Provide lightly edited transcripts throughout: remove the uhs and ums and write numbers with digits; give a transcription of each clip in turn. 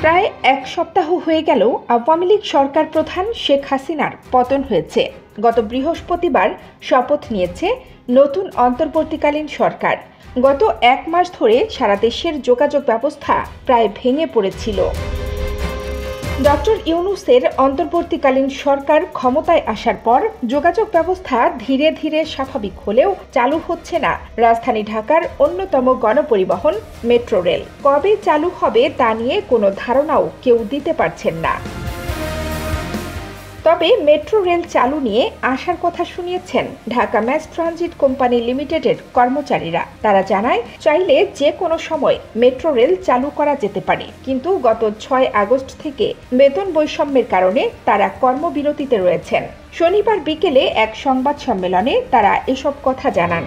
প্রায় এক সপ্তাহ হয়ে গেল আওয়ামী লীগ সরকার প্রধান শেখ হাসিনার পতন হয়েছে। গত বৃহস্পতিবার শপথ নিয়েছে নতুন অন্তর্বর্তীকালীন সরকার। গত এক মাস ধরে সারা দেশের যোগাযোগ ব্যবস্থা প্রায় ভেঙে পড়েছিল। ডক্টর ইউনূসের অন্তর্বর্তীকালীন সরকার ক্ষমতায় আসার পর যোগাযোগ ব্যবস্থা ধীরে ধীরে স্বাভাবিক হলেও চালু হচ্ছে না রাজধানী ঢাকার অন্যতম গণপরিবহন মেট্রো রেল। কবে চালু হবে তা নিয়ে কোনো ধারণাও কেউ দিতে পারছেন না। তবে মেট্রো রেল চালু নিয়ে আশার কথা শুনিয়েছেন ঢাকা ম্যাস ট্রানজিট কোম্পানি লিমিটেডের কর্মচারীরা। তারা জানায়, চাইলে যে কোনো সময় মেট্রো রেল চালু করা যেতে পারে, কিন্তু গত ৬ আগস্ট থেকে বেতন বৈষম্যের কারণে তারা কর্মবিরতিতে রয়েছেন। শনিবার বিকেলে এক সংবাদ সম্মেলনে তারা এসব কথা জানান।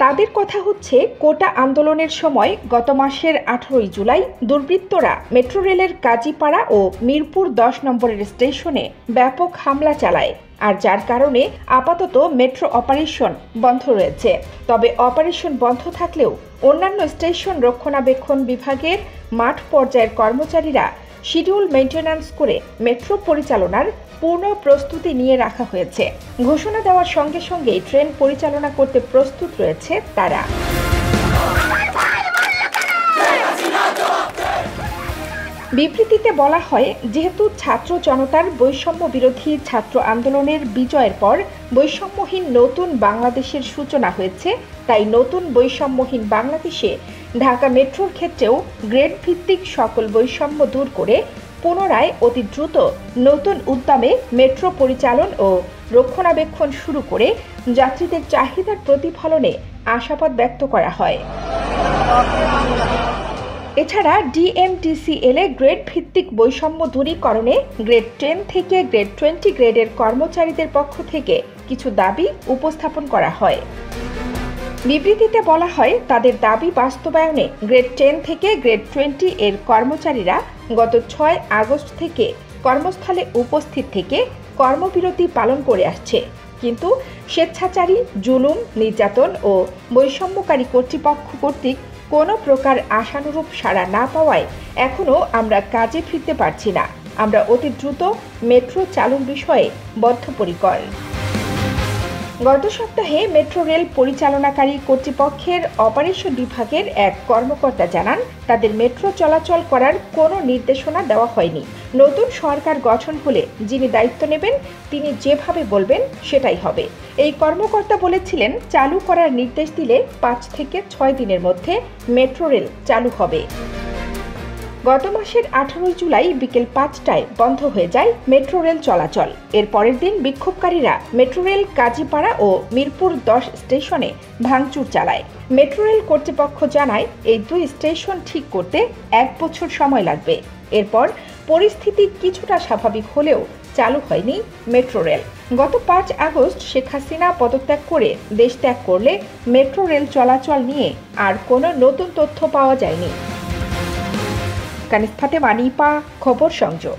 তাদের কথা হচ্ছে, কোটা আন্দোলনের সময় গত মাসের 18 জুলাই দুর্বৃত্তরা মেট্রো রেলের কাজীপাড়া ও মিরপুর 10 নম্বরের স্টেশনে ব্যাপক হামলা চালায়, আর যার কারণে আপাতত মেট্রো অপারেশন বন্ধ রয়েছে। তবে অপারেশন বন্ধ থাকলেও অন্যান্য স্টেশন রক্ষণাবেক্ষণ বিভাগের মাঠ পর্যায়ের কর্মচারীরা শিডিউল মেইনটেন্যান্স করে মেট্রো পরিচালনার পূর্ণ প্রস্তুতি নিয়ে রাখা হয়েছে। ঘোষণা দেওয়ার সঙ্গে সঙ্গেই ট্রেন পরিচালনা করতে প্রস্তুত রয়েছে তারা। বিবৃতিতে বলা হয়, যেহেতু ছাত্র জনতার বৈষম্য বিরোধী ছাত্র আন্দোলনের বিজয়ের পর বৈষম্যহীন নতুন বাংলাদেশের সূচনা হয়েছে, তাই নতুন বৈষম্যহীন বাংলাদেশে ঢাকা মেট্রোর ক্ষেত্রেও গ্রেড ভিত্তিক সকল বৈষম্য দূর করে পুনরায় অতি দ্রুত নতুন উদ্যমে মেট্রো পরিচালন ও রক্ষণাবেক্ষণ শুরু করে যাত্রীদের চাহিদার প্রতিফলনে আশাবাদ ব্যক্ত করা হয়। এছাড়া DMTCL এ গ্রেড ভিত্তিক বৈষম্য দূরীকরণে গ্রেড 10 থেকে গ্রেড 20 গ্রেডের কর্মচারীদের পক্ষ থেকে কিছু দাবি উপস্থাপন করা হয়। বিবৃতিতে বলা হয়, তাদের দাবি বাস্তবায়নে গ্রেড 10 থেকে গ্রেড 20 এর কর্মচারীরা গত 6 আগস্ট থেকে কর্মস্থলে উপস্থিত থেকে কর্মবিরতি পালন করে আসছে, কিন্তু স্বেচ্ছাচারী জুলুম, নির্যাতন ও বৈষম্যকারী কর্তৃপক্ষ কর্তৃক কোনো প্রকার আশানুরূপ সাড়া না পাওয়ায় এখনও আমরা কাজে ফিরতে পারছি না। আমরা অতি দ্রুত মেট্রো চালুর বিষয়ে বদ্ধপরিকর। গত সপ্তাহে মেট্রো রেল পরিচালনাকারী কর্তৃপক্ষের অপারেশন বিভাগের এক কর্মকর্তা জানান, তাদের মেট্রো চলাচল করার কোনো নির্দেশনা দেওয়া হয়নি। নতুন সরকার গঠন হলে যিনি দায়িত্ব নেবেন তিনি যেভাবে বলবেন সেটাই হবে। এই কর্মকর্তা বলেছিলেন, চালু করার নির্দেশ দিলে 5 থেকে 6 দিনের মধ্যে মেট্রো রেল চালু হবে। গত মাসের 18 জুলাই বিকেল 5টায় বন্ধ হয়ে যায় মেট্রো রেল চলাচল। এর পরের দিন বিক্ষোভকারীরা মেট্রো রেল কাজীপাড়া ও মিরপুর 10 স্টেশনে ভাঙচুর চালায়। মেট্রো রেল কর্তৃপক্ষ জানায়, এই 2 স্টেশন ঠিক করতে 1 বছর সময় লাগবে। এরপর পরিস্থিতি কিছুটা স্বাভাবিক হলেও চালু হয়নি মেট্রো রেল। গত 5 আগস্ট শেখ হাসিনা পদত্যাগ করে দেশ ত্যাগ করলে মেট্রো রেল চলাচল নিয়ে আর কোনো নতুন তথ্য পাওয়া যায়নি। কানিজ ফাতেমা, নিপা, খবর সংযোগ।